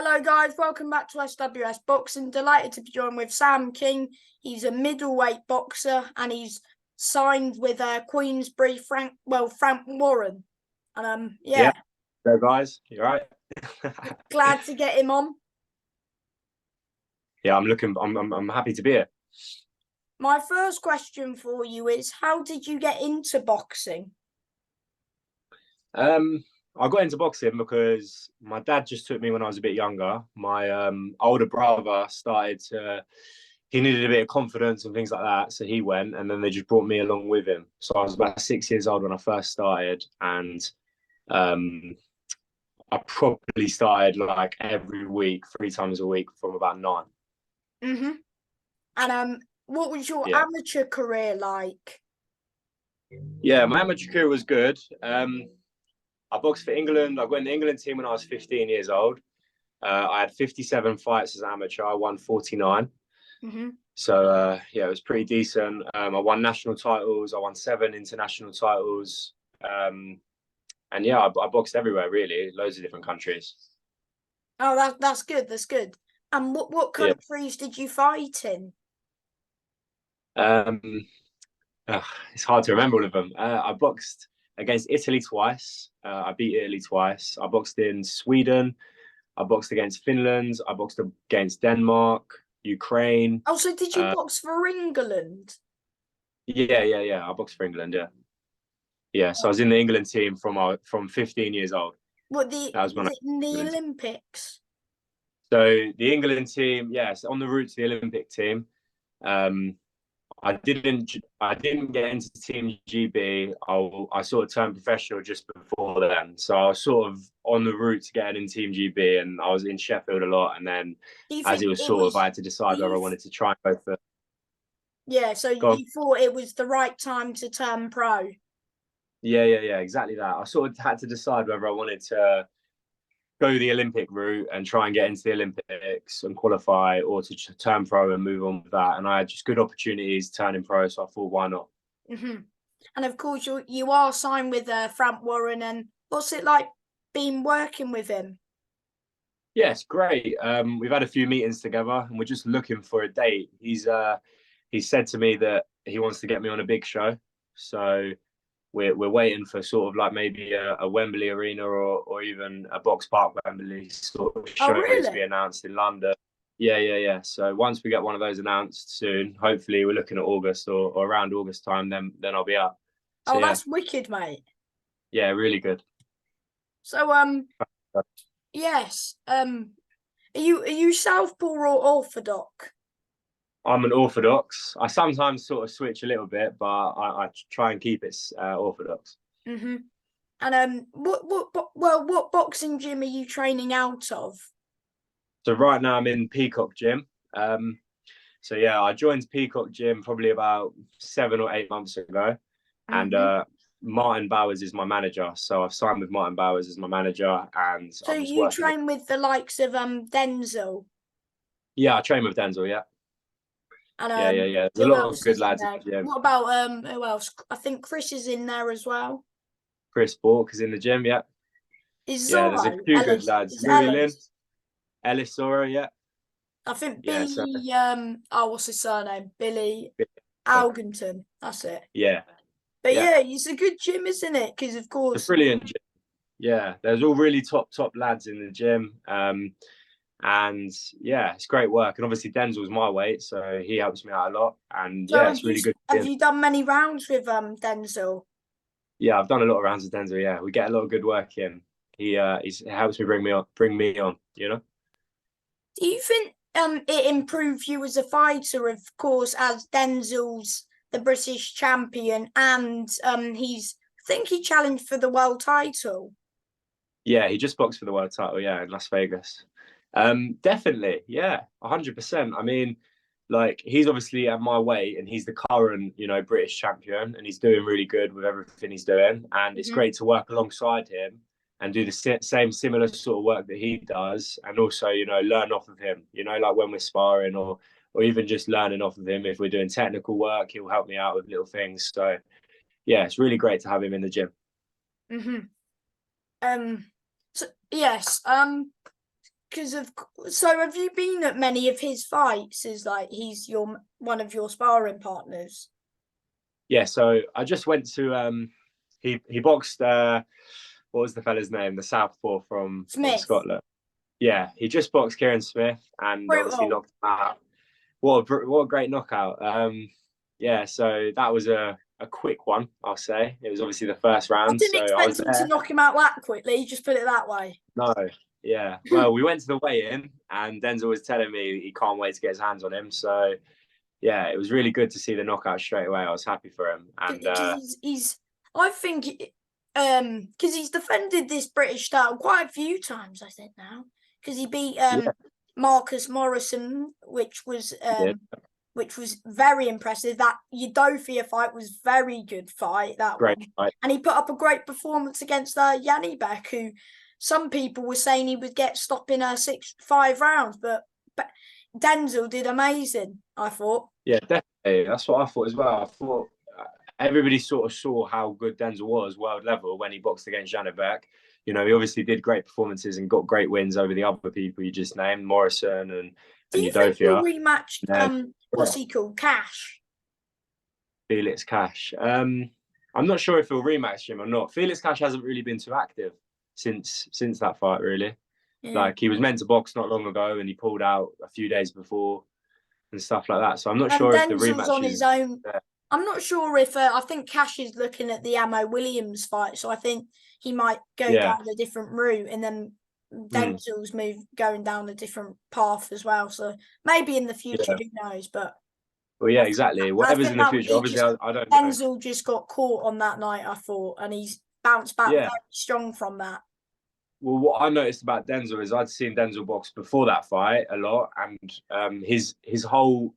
Hello guys, welcome back to SWS Boxing. Delighted to be joined with Sam King. He's a middleweight boxer and he's signed with Queensbury Frank Warren. And Yeah. Hello guys, you all right? glad to get him on. Yeah, I'm happy to be here. My first question for you is, how did you get into boxing? I got into boxing because my dad just took me when I was a bit younger. My older brother he needed a bit of confidence and things like that, so he went, and then they just brought me along with him. So I was about 6 years old when I first started, and I probably started like every week, 3 times a week from about 9. And what was your amateur career like? Yeah, my amateur career was good. I boxed for England. I got in the England team when I was 15 years old. I had 57 fights as an amateur. I won 49. So yeah, it was pretty decent. I won national titles. I won 7 international titles. And yeah, I boxed everywhere really, loads of different countries. Oh, that's good. That's good. And what countries did you fight in? It's hard to remember all of them. I boxed against Italy twice. I beat Italy twice. I boxed in Sweden. I boxed against Finland. I boxed against Denmark, Ukraine. Oh, so did you box for England? Yeah. I boxed for England. Yeah. So I was in the England team from 15 years old. What was it in the Olympics? So the England team, yes, on the route to the Olympic team. I didn't get into Team GB. I sort of turned professional just before then, so I was sort of on the route to getting in Team GB, and I was in Sheffield a lot. And then, as it was I had to decide whether I wanted to try and go for. Yeah, so you thought it was the right time to turn pro. Yeah, exactly that. I sort of had to decide whether I wanted to go the Olympic route and try and get into the Olympics and qualify, or to turn pro and move on with that. And I had just good opportunities turning pro, so I thought, why not? And of course, you are signed with Frank Warren. And what's it like being working with him? Yeah, it's great. We've had a few meetings together, and we're just looking for a date. He's said to me that he wants to get me on a big show, so we're waiting for sort of like maybe a Wembley Arena or even a Box Park Wembley sort of show to be announced in London. Yeah. So once we get one of those announced soon, hopefully we're looking at August or around August time, then I'll be up. So, that's wicked, mate. Yeah, really good. So yes. Are you southpaw or orthodox? I'm an orthodox. I sometimes sort of switch a little bit, but I try and keep it orthodox. And what boxing gym are you training out of? So right now I'm in Peacock Gym. So yeah, I joined Peacock Gym probably about 7 or 8 months ago, and Martin Bowers is my manager. So I've signed with Martin Bowers as my manager, and so you train with the likes of Denzel. Yeah, I train with Denzel. Yeah. And yeah. There's a lot of good lads. What about who else? I think Chris is in there as well. Chris Bork is in the gym. Yeah. Is there's a few good lads. Louis Lynn, Ellis Sora. Yeah. I think Billy. What's his surname? Billy Algington. That's it. Yeah. But yeah, it's a good gym, isn't it? Because of course, it's a brilliant gym. Yeah, there's all really top lads in the gym. And yeah, it's great work. And obviously Denzel's my weight, so he helps me out a lot. And yeah, it's really good. Have you done many rounds with Denzel? Yeah, I've done a lot of rounds with Denzel. Yeah, we get a lot of good work in. He helps me bring me on. You know. Do you think it improves you as a fighter? Of course, as Denzel's the British champion, and I think he challenged for the world title. Yeah, he just boxed for the world title. Yeah, in Las Vegas. Definitely, yeah, 100%. I mean, like, he's obviously at my weight, and he's the current, British champion, and he's doing really good with everything he's doing. And it's great to work alongside him and do the similar sort of work that he does, and also, learn off of him. Like when we're sparring, or even just learning off of him. If we're doing technical work, he'll help me out with little things. So, yeah, it's really great to have him in the gym. So yes. because of so have you been at many of his fights? Is like he's one of your sparring partners? Yeah, so I just went to he boxed what was the fella's name? The southpaw from Smith. Scotland. Yeah, he just boxed Kieran Smith and obviously Brutal. knocked him out. What a great knockout. Yeah, so that was a quick one, I'll say. It was obviously the first I round, didn't so I was expect him to there. knock him out that quickly. Just put it that way. No, yeah. Well, we went to the weigh-in, and Denzel was telling me he can't wait to get his hands on him. So yeah, it was really good to see the knockout straight away. I was happy for him, and Because he's I think because he's defended this British title quite a few times, I think now. Because he beat yeah, Marcus Morrison, which was yeah, very impressive. That Udofia fight was very good fight, that great one. fight. And he put up a great performance against Janibek, who some people were saying he would get stopped in 5 rounds, but Denzel did amazing, I thought. Yeah, definitely. That's what I thought as well. I thought everybody sort of saw how good Denzel was world level when he boxed against Janibek. You know, he obviously did great performances and got great wins over the other people you just named, Morrison Do and you think he'll Udofia. rematch what's he called? Cash? Felix Cash. I'm not sure if he'll rematch him or not. Felix Cash hasn't really been too active since that fight, really. Yeah. Like he was meant to box not long ago and he pulled out a few days before and stuff like that. So I'm not sure if the rematch on his own. there. I'm not sure if I think Cash is looking at the Ammo Williams fight, so I think he might go down a different route, and then Denzel's going down a different path as well. So maybe in the future, who knows? But well, yeah, exactly. Whatever's in the future. Obviously, I don't know. Denzel just got caught on that night, I thought, and he's bounced back very strong from that. Well, what I noticed about Denzel is I'd seen Denzel box before that fight a lot, and his whole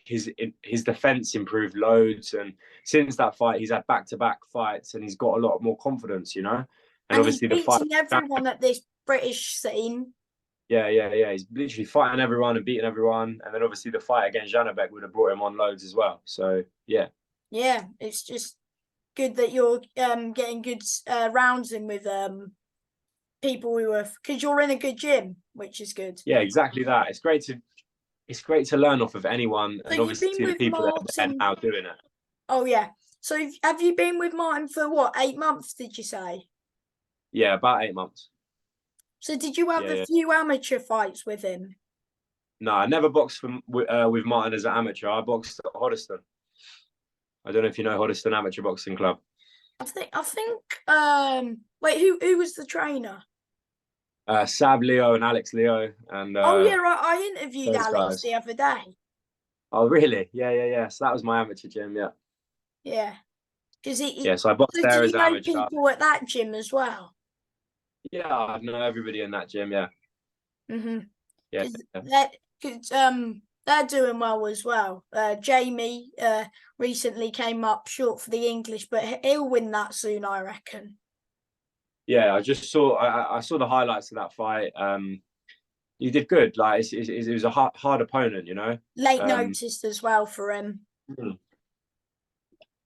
his defense improved loads, and since that fight he's had back-to-back fights, and he's got a lot more confidence, you know. And obviously he's the fight, everyone at this British scene. yeah. He's literally fighting everyone and beating everyone, and then obviously the fight against Janibek would have brought him on loads as well. So yeah, it's just good that you're getting good rounds in with people who are, because you're in a good gym, which is good. Yeah, exactly that. It's great to learn off of anyone, and obviously the people that are now doing it. Oh yeah. So have you been with Martin for what, 8 months? Did you say? Yeah, about 8 months. So did you have a few amateur fights with him? No, I never boxed with Martin as an amateur. I boxed at Hoddesdon. I don't know if you know Hoddesdon Amateur Boxing Club. I think. Wait, who was the trainer? Sab Leo and Alex Leo and. Oh yeah, right. I interviewed Alex the other day. Oh really? Yeah. So that was my amateur gym. Yeah. Yeah. Because so I boxed there as an amateur. Do you know people at that gym as well? Yeah, I know everybody in that gym. Yeah. Mhm. Yeah. They're doing well as well. Jamie recently came up short for the English, but he'll win that soon, I reckon. Yeah, I just saw. I saw the highlights of that fight. He did good. Like it was a hard opponent, you know. Late noticed as well for him.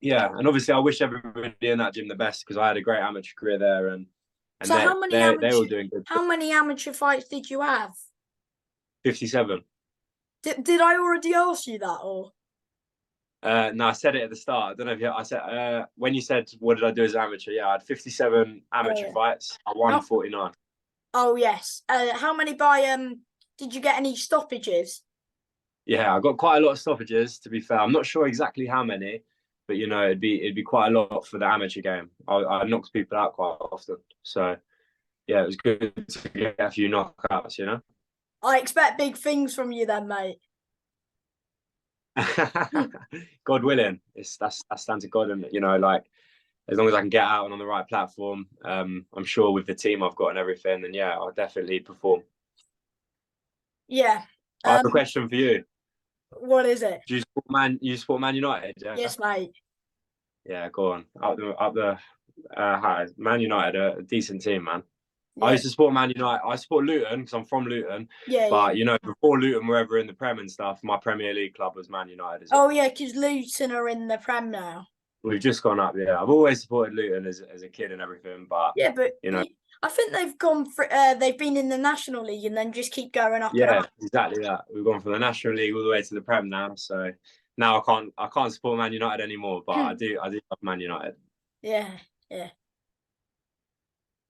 Yeah, and obviously I wish everybody in that gym the best because I had a great amateur career there, and so they were doing good. How many amateur fights did you have? 57. Did I already ask you that, or? No, I said it at the start. I don't know if I said when you said what did I do as an amateur? Yeah, I had 57 amateur fights. I won 49. Oh yes. How many did you get any stoppages? Yeah, I got quite a lot of stoppages. To be fair, I'm not sure exactly how many, but you know, it'd be quite a lot for the amateur game. I knocked people out quite often, so yeah, it was good to get a few knockouts. You know. I expect big things from you then, mate. God willing, that's down to God, and you know, like as long as I can get out and on the right platform, I'm sure with the team I've got and everything, then yeah, I'll definitely perform. Yeah. I have a question for you. What is it? Do you support Man United? Yeah? Yes, mate. Yeah, go on. Up the Man United, a decent team, man. Yeah. I used to support Man United. I support Luton because I'm from Luton. Yeah, but you know, before Luton were ever in the Prem and stuff, my Premier League club was Man United. Oh yeah, because Luton are in the Prem now. We've just gone up. Yeah, I've always supported Luton as a kid and everything, but yeah, but you know, I think they've gone for they've been in the National League and then just keep going up and Yeah, up. exactly that. We've gone from the National League all the way to the Prem now. So now I can't support Man United anymore, but I do love Man United. Yeah, yeah.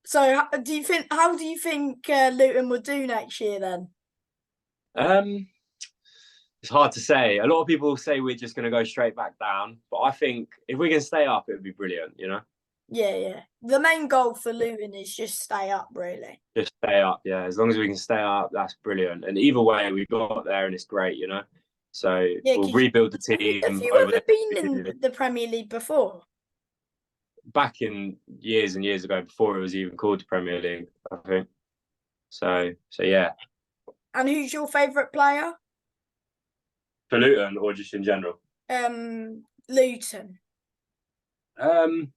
So how do you think Luton will do next year then? Um, it's hard to say. A lot of people say we're just going to go straight back down, but I think if we can stay up, it would be brilliant. You know, Yeah, yeah. The main goal for Luton is just stay up, really. just stay up. Yeah, as long as we can stay up, that's brilliant. And either way, we got there, and it's great. You know, so Yeah, we'll 'cause rebuild the have team you over ever been there. in the Premier League before? Back in years and years ago, before it was even called the Premier League, I think. So yeah, And who's your favourite player? for Luton or just in general. Luton. Um,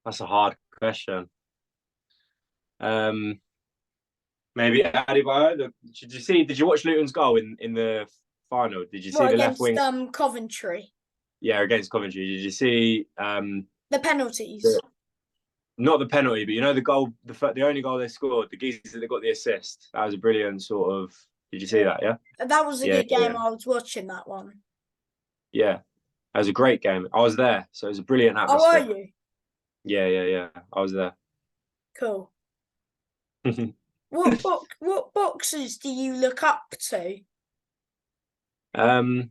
that's a hard question. Maybe Adebayo. Did you watch Luton's goal in the final? Did you see What, the left against wing? Coventry? Yeah, against Coventry. Did you see The penalties. not the penalty, but you know the goal, the only goal they scored, the geezer that got the assist. That was a brilliant sort of. Did you see that? Yeah. That was a Yeah, good game. yeah. I was watching that one. Yeah, that was a great game. I was there, so it was a brilliant Oh, are atmosphere. you? Yeah. I was there. Cool. What boxers do you look up to? um,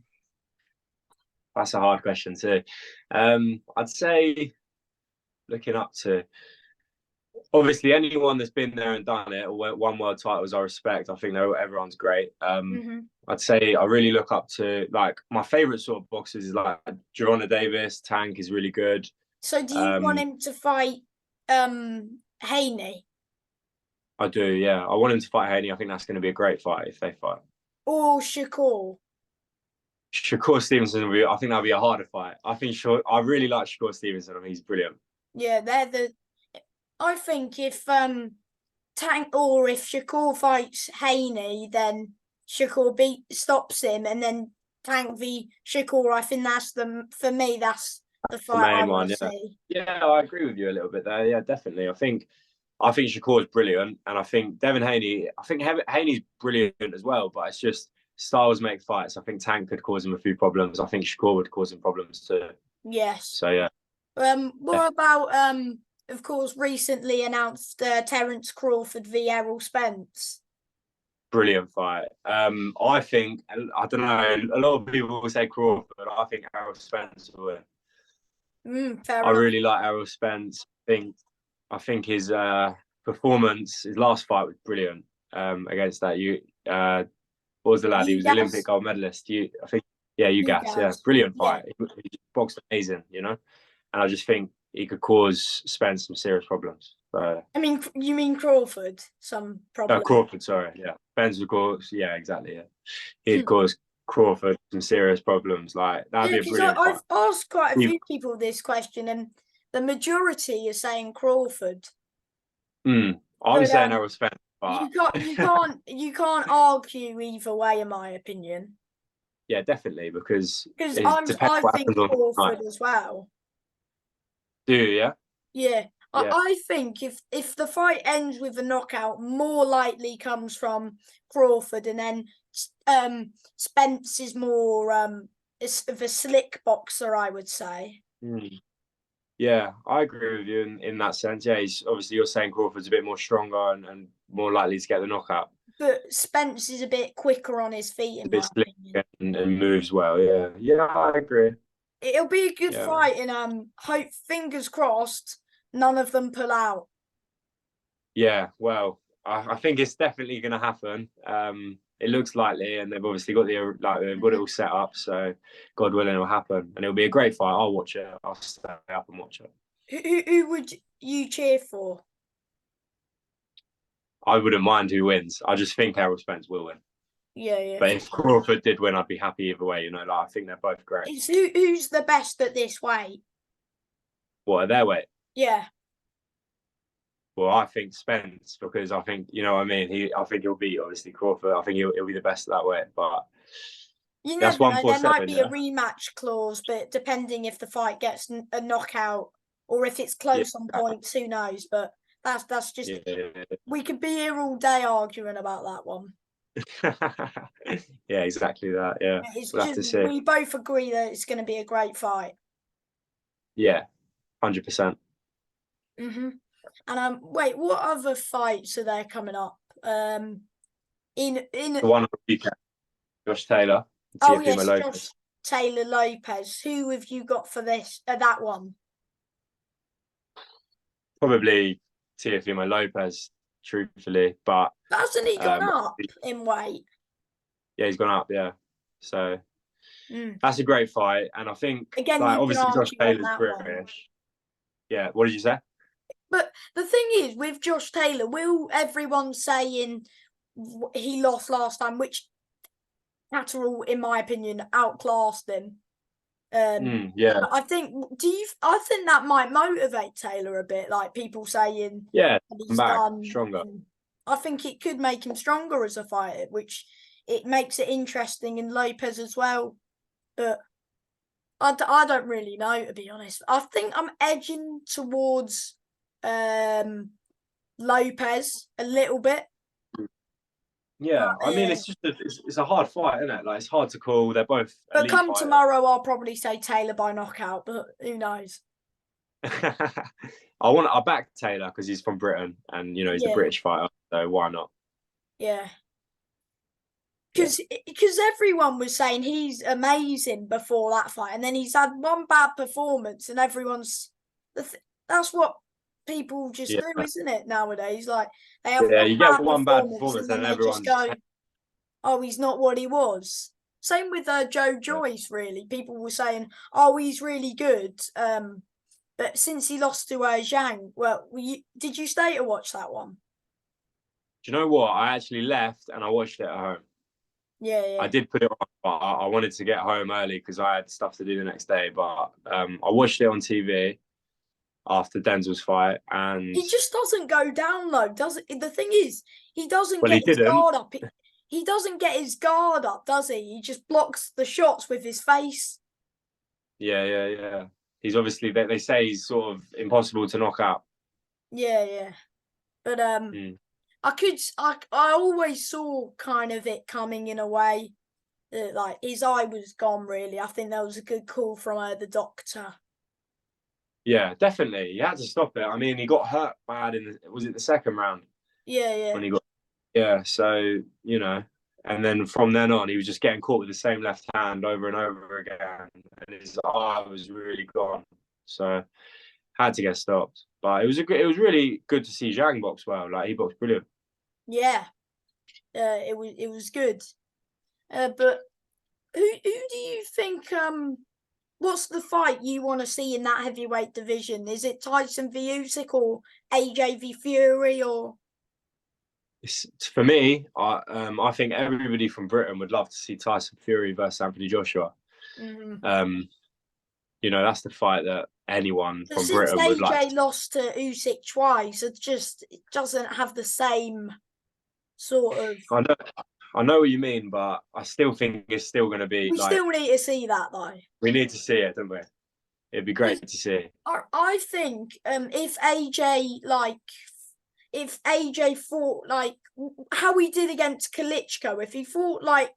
that's a hard question too. I'd say looking up to obviously anyone that's been there and done it or won world titles. I respect. I think everyone's great. I'd say I really look up to like my favorite sort of boxers is like Gervonta Davis. Tank is really good. So do you want him to fight Haney? I do, yeah. I want him to fight Haney. I think that's going to be a great fight if they fight. Or Shakur? Shakur Stevenson will be. I think that'll be a harder fight. I really like Shakur Stevenson. I think he's brilliant. Yeah, I think if Tank or if Shakur fights Haney, then Shakur stops him, and then Tank v Shakur. I think that's for me. That's the fight I want to see. Yeah, I agree with you a little bit there. Yeah, definitely. I think Shakur is brilliant, and I think Devin Haney. I think Haney's brilliant as well, but it's just styles make fights. I think Tank could cause him a few problems. I think Shakur would cause him problems too. Yes. So yeah. What about of course, recently announced Terence Crawford v Errol Spence? Brilliant fight. I think I don't know. A lot of people will say Crawford, but I think Errol Spence will win. Fair I enough. really like Errol Spence. I think his performance, his last fight was brilliant. Against that, what was the lad? He was the Olympic gold medalist. Ugas. Yeah, brilliant fight. Yeah. He boxed amazing, you know. And I just think he could cause Spence some serious problems. I mean, you mean Crawford? Some problems? Crawford, sorry. Yeah, Spence would cause. Yeah, exactly. Yeah, he'd cause Crawford some serious problems. Like that'd be a brilliant fight. I've asked quite a few people this question, and the majority are saying Crawford. I'm saying Errol Spence. But... You can't argue either way, in my opinion. Yeah, definitely, because I think Crawford as well. Do you? Yeah. Yeah. I think if the fight ends with a knockout, more likely comes from Crawford, and then Spence is more of a slick boxer, I would say. Yeah, I agree with you in that sense. Yeah, obviously you're saying Crawford's a bit more stronger and more likely to get the knockout. But Spence is a bit quicker on his feet, a bit slick and moves well. Yeah, I agree. It'll be a good fight, and hope, fingers crossed, none of them pull out. Yeah, well, I think it's definitely going to happen. It looks likely, and they've obviously got they've got it all set up. So, God willing, it'll happen, and it'll be a great fight. I'll watch it. I'll stay up and watch it. Who would you cheer for? I wouldn't mind who wins. I just think Errol Spence will win. Yeah. But if Crawford did win, I'd be happy either way. You know, I think they're both great. Who's the best at this weight? What, at their weight? Yeah. Well, I think Spence, because I think, you know what I mean? I think he'll beat, obviously, Crawford. I think he'll be the best at that weight. But you never know. There might be a rematch clause, but depending if the fight gets a knockout or if it's close on points, who knows? But that's just we could be here all day arguing about that one. Yeah, exactly that. Yeah, It's we'll have to just see. we both agree that it's going to be a great fight. Yeah, 100%. And wait, what other fights are there coming up? In The one on the weekend, Josh Taylor. Oh yes, Josh Taylor Lopez. Who have you got for this? That one? Probably Teofimo Lopez, truthfully, but hasn't he gone up in weight? Yeah, he's gone up. Yeah, so that's a great fight, and I think again, like, obviously Josh Taylor's British. One. Yeah, what did you say? But the thing is, with Josh Taylor, will everyone saying he lost last time, which Catterall, in my opinion, outclassed him. Yeah, I think. I think that might motivate Taylor a bit, like people saying, yeah, he's done stronger. I think it could make him stronger as a fighter, which it makes it interesting in Lopez as well. But I don't really know, to be honest. I think I'm edging towards Lopez a little bit. Yeah, I mean, it's just it's a hard fight, isn't it? Like, it's hard to call. They're both. But come fighters. Tomorrow, I'll probably say Taylor by knockout, but who knows? I back Taylor because he's from Britain, and he's a British fighter, so why not? Yeah. Because everyone was saying he's amazing before that fight, and then he's had one bad performance, and everyone's that's what people just do, isn't it? Nowadays, like they have you get one bad performance, and then everyone just go, "Oh, he's not what he was." Same with Joe Joyce. Really, people were saying, "Oh, he's really good," but since he lost to Zhang, well, did you stay to watch that one? Do you know what? I actually left and I watched it at home. Yeah. I did put it on, but I wanted to get home early because I had stuff to do the next day. But I watched it on TV after Denzel's fight, and he just doesn't go down though, does it? The thing is, he doesn't get his guard up. He doesn't get his guard up, does he? He just blocks the shots with his face. Yeah. He's obviously, they say he's sort of impossible to knock out. Yeah. But I always saw kind of it coming in a way. Like his eye was gone. Really, I think that was a good call from the doctor. Yeah, definitely. He had to stop it. I mean, he got hurt bad was it the second round? Yeah. When he got so and then from then on, he was just getting caught with the same left hand over and over again, and his eye was really gone. So had to get stopped. But it was really good to see Zhang box well. Like, he boxed brilliant. Yeah, it was good. But who do you think? What's the fight you want to see in that heavyweight division? Is it Tyson v Usyk or AJ v Fury or? For me, I think everybody from Britain would love to see Tyson Fury versus Anthony Joshua. That's the fight that anyone from Britain would like. Since AJ lost to Usyk twice, it doesn't have the same sort of. I know what you mean, but I still think it's still going to be. We still need to see that, though. We need to see it, don't we? It'd be great to see. I think if AJ fought like how he did against Klitschko, if he fought like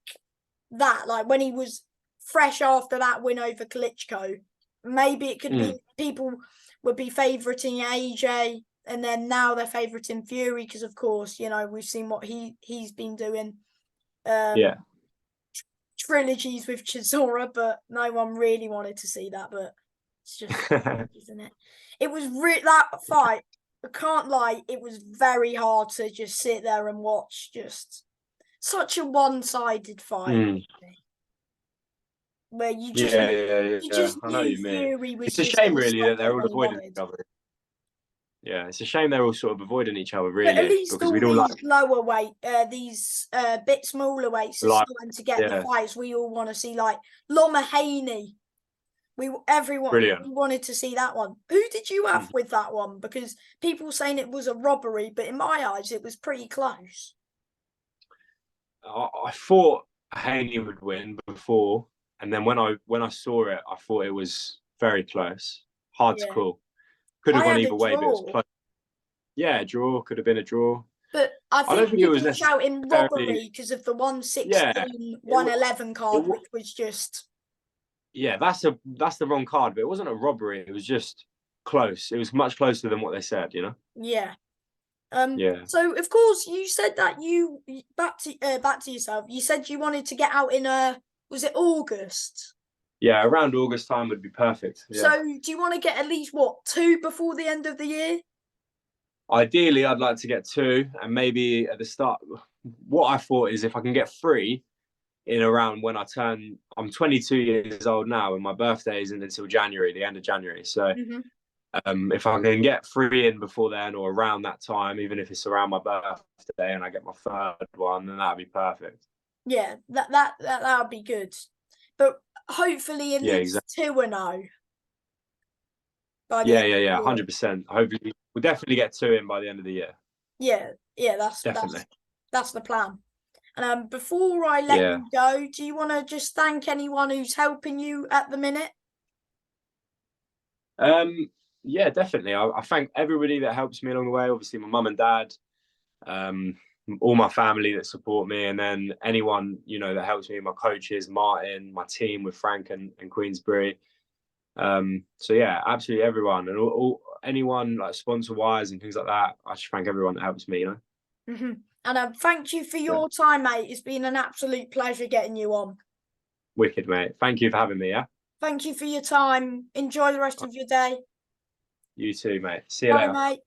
that, like when he was fresh after that win over Klitschko, maybe it could be people would be favoriting AJ, and then now they're favoriting Fury because, of course, we've seen what he's been doing. Trilogies with Chisora, but no one really wanted to see that. But it's just, isn't it? It was that fight. I can't lie, it was very hard to just sit there and watch. Just such a one-sided fight. Where you just, you just I know what you mean. Fury was. It's a shame, really, that they're all avoiding each other. Yeah, it's a shame they're all sort of avoiding each other, really. But at least all these lower weight, these bit smaller weights are starting to get the fights we all want to see, like Loma Haney. Everyone wanted to see that one. Who did you have with that one? Because people were saying it was a robbery, but in my eyes, it was pretty close. I thought Haney would win before, and then when I saw it, I thought it was very close. Hard to call. Could have I gone had a either way, but it was draw. close. Yeah, a draw could have been a draw. But I I don't think think it was people shouting necessarily. robbery because of the 116, Yeah, it, wa- 111 it card, wa- which was just yeah, that's the wrong card, but it wasn't a robbery. It was just close. It was much closer than what they said. yeah. Yeah, So of course you said that back to yourself. You said you wanted to get out in was it August? yeah. Around August time would be perfect. So Yeah. do you want to get at least what 2 before the end of the year? Ideally, I'd like to get 2, and maybe at the start. What I thought is if I can get 3 in around when I'm 22 years old now, and my birthday isn't until January, the end of January. So Mm-hmm. if I can get 3 in before then or around that time, even if it's around my birthday and I get my 3rd one, then that'd be perfect. Yeah, that would be good. But hopefully at Yeah, least exactly. 2-0 by the Yeah, end yeah, of yeah, the year. 100%. Hopefully, we'll definitely get 2 in by the end of the year. Yeah, Definitely. that's the plan. And before I let Yeah. you go, do you want to just thank anyone who's helping you at the minute? Yeah, definitely. I thank everybody that helps me along the way. Obviously, my mum and dad, um, all my family that support me, and then anyone that helps me, my coaches, Martin, my team with Frank and Queensbury. So yeah, absolutely everyone, and anyone like sponsor wise and things like that. I just thank everyone that helps me. Mm-hmm. And thank you for Yeah. your time, mate. It's been an absolute pleasure getting you on. Wicked, mate. Thank you for having me. Yeah. Thank you for your time. Enjoy the rest of your day. You too, mate. See you Bye, later. mate.